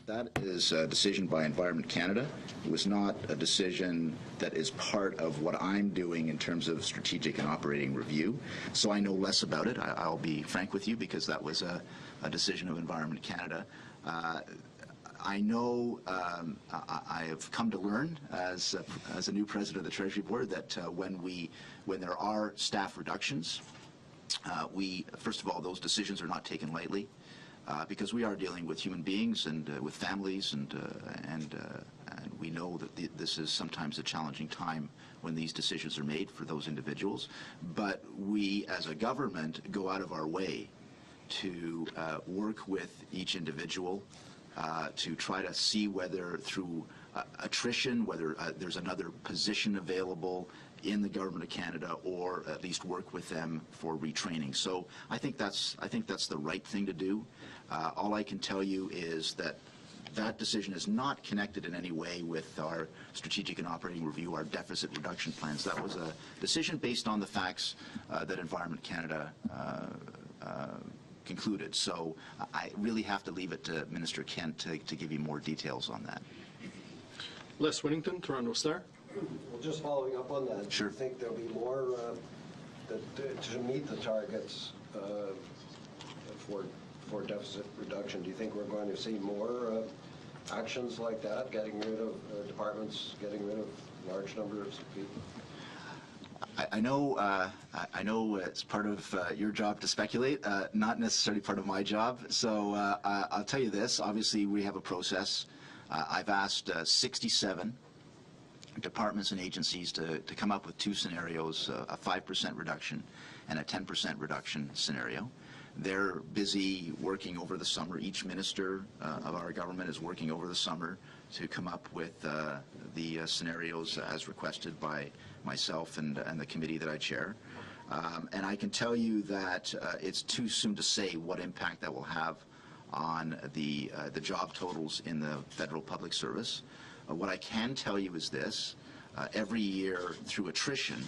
That is a decision by Environment Canada. It was not a decision that is part of what I'm doing in terms of strategic and operating review. So I know less about it. I'll be frank with you, because that was a decision of Environment Canada. I know I have come to learn as a new president of the Treasury Board that when there are staff reductions, first of all, those decisions are not taken lightly, because we are dealing with human beings and with families, and we know that this is sometimes a challenging time when these decisions are made for those individuals. But we, as a government, go out of our way to work with each individual, to try to see whether through attrition, whether there's another position available in the Government of Canada, or at least work with them for retraining. So I think that's the right thing to do. All I can tell you is that that decision is not connected in any way with our strategic and operating review, our deficit reduction plans. That was a decision based on the facts that Environment Canada concluded. So I really have to leave it to Minister Kent to give you more details on that. Les Winnington, Toronto Star. Well, just following up on that, sure. Do you think there'll be more to meet the targets for deficit reduction? Do you think we're going to see more actions like that, getting rid of departments, getting rid of large numbers of people? I know it's part of your job to speculate, not necessarily part of my job. So I'll tell you this. Obviously, we have a process. I've asked 67 departments and agencies to come up with two scenarios, a 5% reduction and a 10% reduction scenario. They're busy working over the summer. Each minister of our government is working over the summer to come up with the scenarios as requested by myself and the committee that I chair. And I can tell you that it's too soon to say what impact that will have on the job totals in the federal public service. What I can tell you is this. Every year through attrition,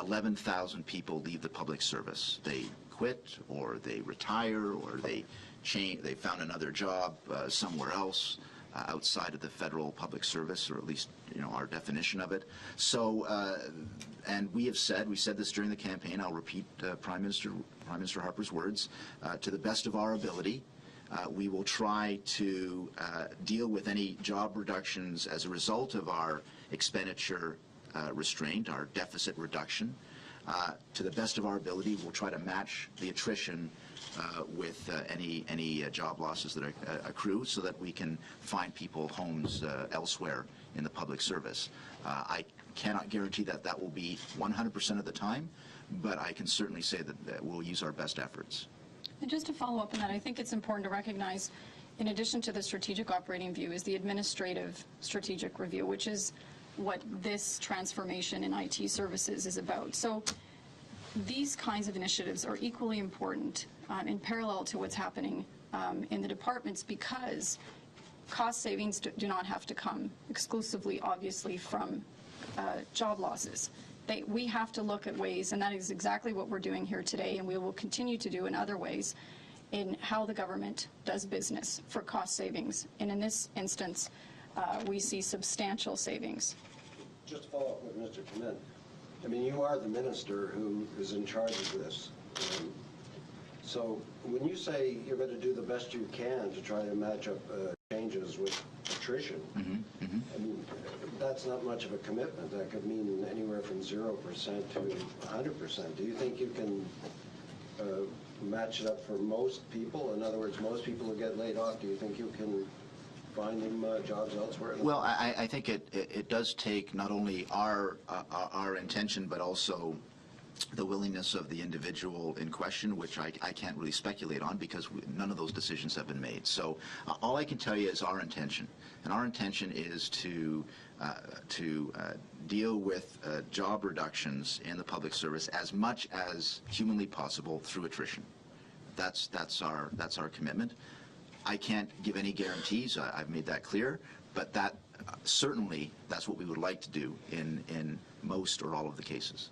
11,000 people leave the public service. They quit, or they retire, or they found another job somewhere else outside of the federal public service, or at least our definition of it. So, and we said this during the campaign. I'll repeat Prime Minister Harper's words. To the best of our ability, we will try to deal with any job reductions as a result of our expenditure restraint, our deficit reduction. To the best of our ability, we'll try to match the attrition with any job losses that accrue, so that we can find people homes elsewhere in the public service. I cannot guarantee that will be 100% of the time, but I can certainly say that we'll use our best efforts. And just to follow up on that, I think it's important to recognize, in addition to the strategic operating view, is the administrative strategic review, which is what this transformation in IT services is about. So these kinds of initiatives are equally important in parallel to what's happening in the departments, because cost savings do not have to come exclusively, obviously, from job losses. We have to look at ways, and that is exactly what we're doing here today, and we will continue to do in other ways, in how the government does business for cost savings. And in this instance, we see substantial savings. Just to follow up with Mr. Clement, I mean, you are the minister who is in charge of this. So when you say you're going to do the best you can to try to match up changes with attrition, I mean, that's not much of a commitment. That could mean anywhere from 0% to 100%. Do you think you can match it up for most people? In other words, most people who get laid off, do you think you can find them jobs elsewhere? Well, I think it does take not only our intention, but also the willingness of the individual in question, which I can't really speculate on, because none of those decisions have been made. So all I can tell you is our intention, and our intention is to deal with job reductions in the public service as much as humanly possible through attrition. That's our commitment. I can't give any guarantees. I've made that clear, but certainly that's what we would like to do in most or all of the cases.